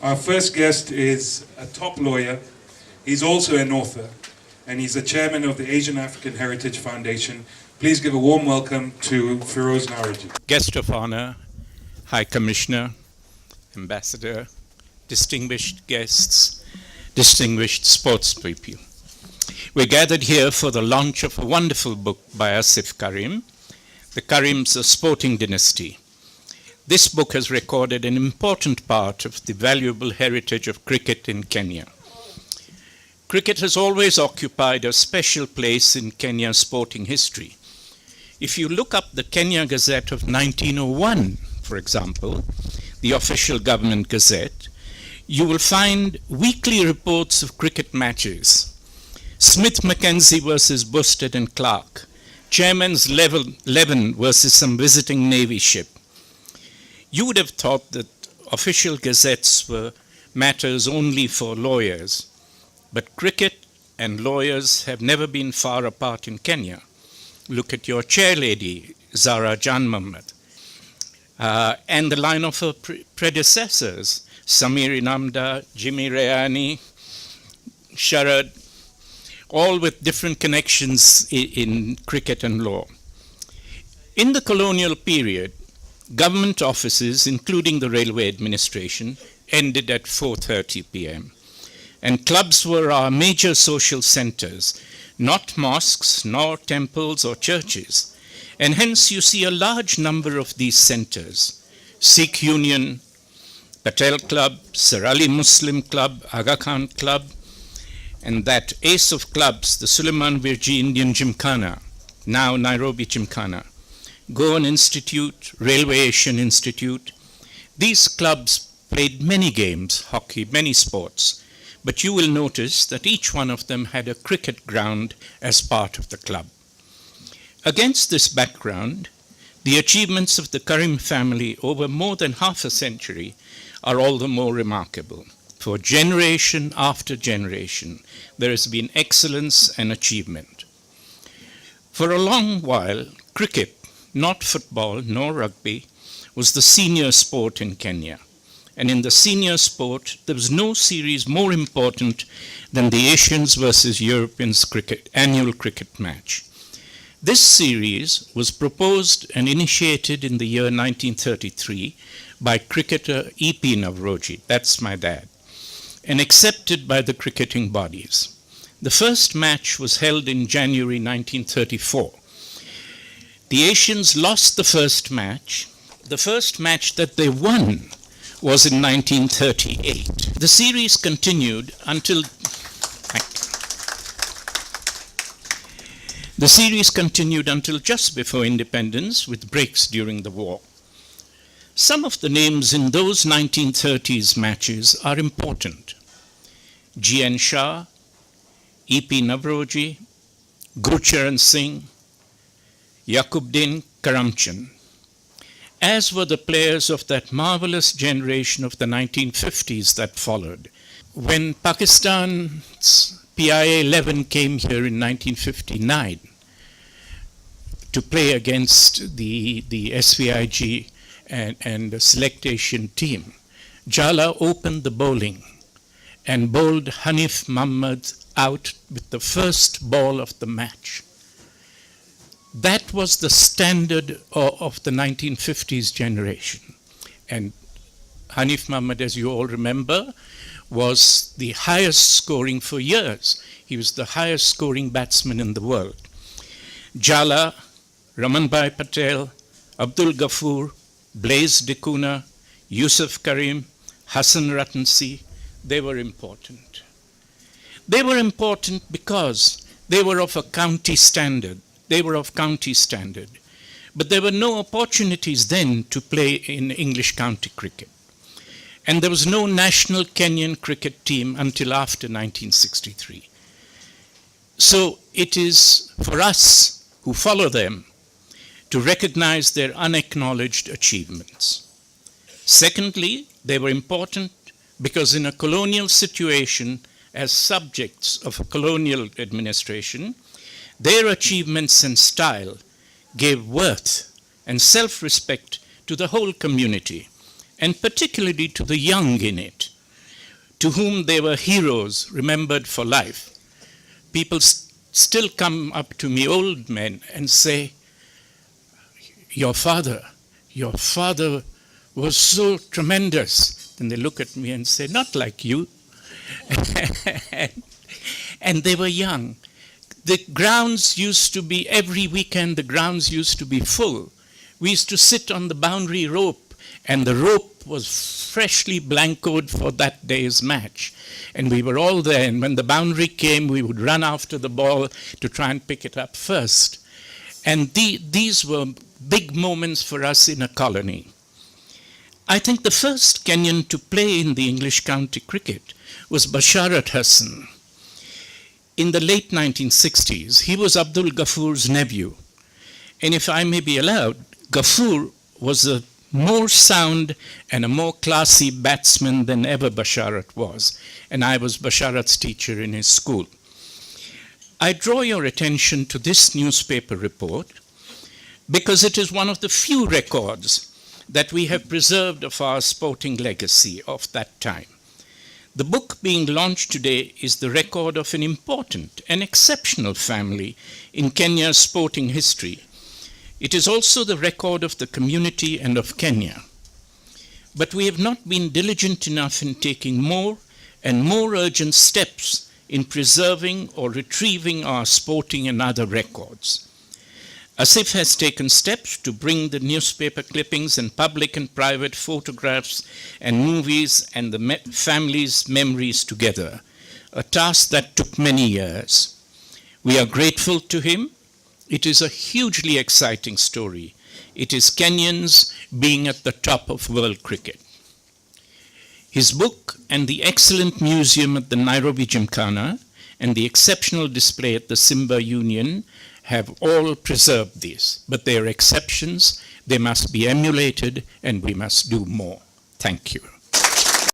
Our first guest is a top lawyer. He's also an author, and he's the chairman of the Asian African Heritage Foundation. Please give a warm welcome to Pheroze Nowrojee. Guest of honor, High Commissioner, Ambassador, distinguished guests, distinguished sports people. We're gathered here for the launch of a wonderful book by Asif Karim, the Karims-A Sporting Dynasty. This book has recorded an important part of the valuable heritage of cricket in Kenya. Cricket has always occupied a special place in Kenya's sporting history. If you look up the Kenya Gazette of 1901, for example, the official government gazette, you will find weekly reports of cricket matches. Smith Mackenzie versus Busted and Clark, Chairman's Leven versus some visiting Navy ship. You would have thought that official gazettes were matters only for lawyers, but cricket and lawyers have never been far apart in Kenya. Look at your chairlady, Zara Jan Mohammed, and the line of her predecessors, Samir Inamda, Jimmy Rayani, Sharad, all with different connections in cricket and law. In the colonial period, government offices, including the railway administration, ended at 4:30 p.m. And clubs were our major social centers, not mosques, nor temples or churches. And hence you see a large number of these centers: Sikh Union, Patel Club, Sir Ali Muslim Club, Aga Khan Club, and that ace of clubs, the Suleiman Virji Indian Gymkhana, now Nairobi Gymkhana, Goan Institute, Railway Asian Institute. These clubs played many games, hockey, many sports, but you will notice that each one of them had a cricket ground as part of the club. Against this background, the achievements of the Karim family over more than half a century are all the more remarkable. For generation after generation, there has been excellence and achievement. For a long while, cricket, not football nor rugby, was the senior sport in Kenya. And in the senior sport, there was no series more important than the Asians versus Europeans annual cricket match. This series was proposed and initiated in the year 1933 by cricketer E.P. Nowrojee, that's my dad, and accepted by the cricketing bodies. The first match was held in January 1934. The Asians lost the first match. The first match that they won was in 1938. The series continued until just before independence, with breaks during the war. Some of the names in those 1930s matches are important: G.N. Shah, E.P. Nowrojee, Gurcharan Singh, Yakubuddin Karamchand, as were the players of that marvelous generation of the 1950s that followed. When Pakistan's PIA 11 came here in 1959 to play against the SVIG and the Select Asian team, Jala opened the bowling and bowled Hanif Muhammad out with the first ball of the match. That was the standard of the 1950s generation. And Hanif Muhammad, as you all remember, was the highest scoring for years. He was the highest scoring batsman in the world. Jala, Ramanbhai Patel, Abdul Ghaffur, Blaise Dikuna, Yusuf Karim, Hassan Ratansi, they were important. They were important because they were of a county standard. They were of county standard. But there were no opportunities then to play in English county cricket. And there was no national Kenyan cricket team until after 1963. So it is for us who follow them to recognize their unacknowledged achievements. Secondly, they were important because in a colonial situation, as subjects of a colonial administration, their achievements and style gave worth and self-respect to the whole community, and particularly to the young in it, to whom they were heroes remembered for life. People still come up to me, old men, and say, your father was so tremendous. Then they look at me and say, not like you. And they were young. The grounds used to be, every weekend the grounds used to be full. We used to sit on the boundary rope, and the rope was freshly blancoed for that day's match. And we were all there, and when the boundary came, we would run after the ball to try and pick it up first. And these were big moments for us in a colony. I think the first Kenyan to play in the English county cricket was Basharat Hassan. In the late 1960s, he was Abdul Ghafoor's nephew. And if I may be allowed, Ghafoor was a more sound and a more classy batsman than ever Basharat was. And I was Basharat's teacher in his school. I draw your attention to this newspaper report because it is one of the few records that we have preserved of our sporting legacy of that time. The book being launched today is the record of an important and exceptional family in Kenya's sporting history. It is also the record of the community and of Kenya. But we have not been diligent enough in taking more and more urgent steps in preserving or retrieving our sporting and other records. Asif has taken steps to bring the newspaper clippings and public and private photographs and movies and the family's memories together, a task that took many years. We are grateful to him. It is a hugely exciting story. It is Kenyans being at the top of world cricket. His book and the excellent museum at the Nairobi Gymkhana and the exceptional display at the Simba Union have all preserved these, but they are exceptions. They must be emulated, and we must do more. Thank you.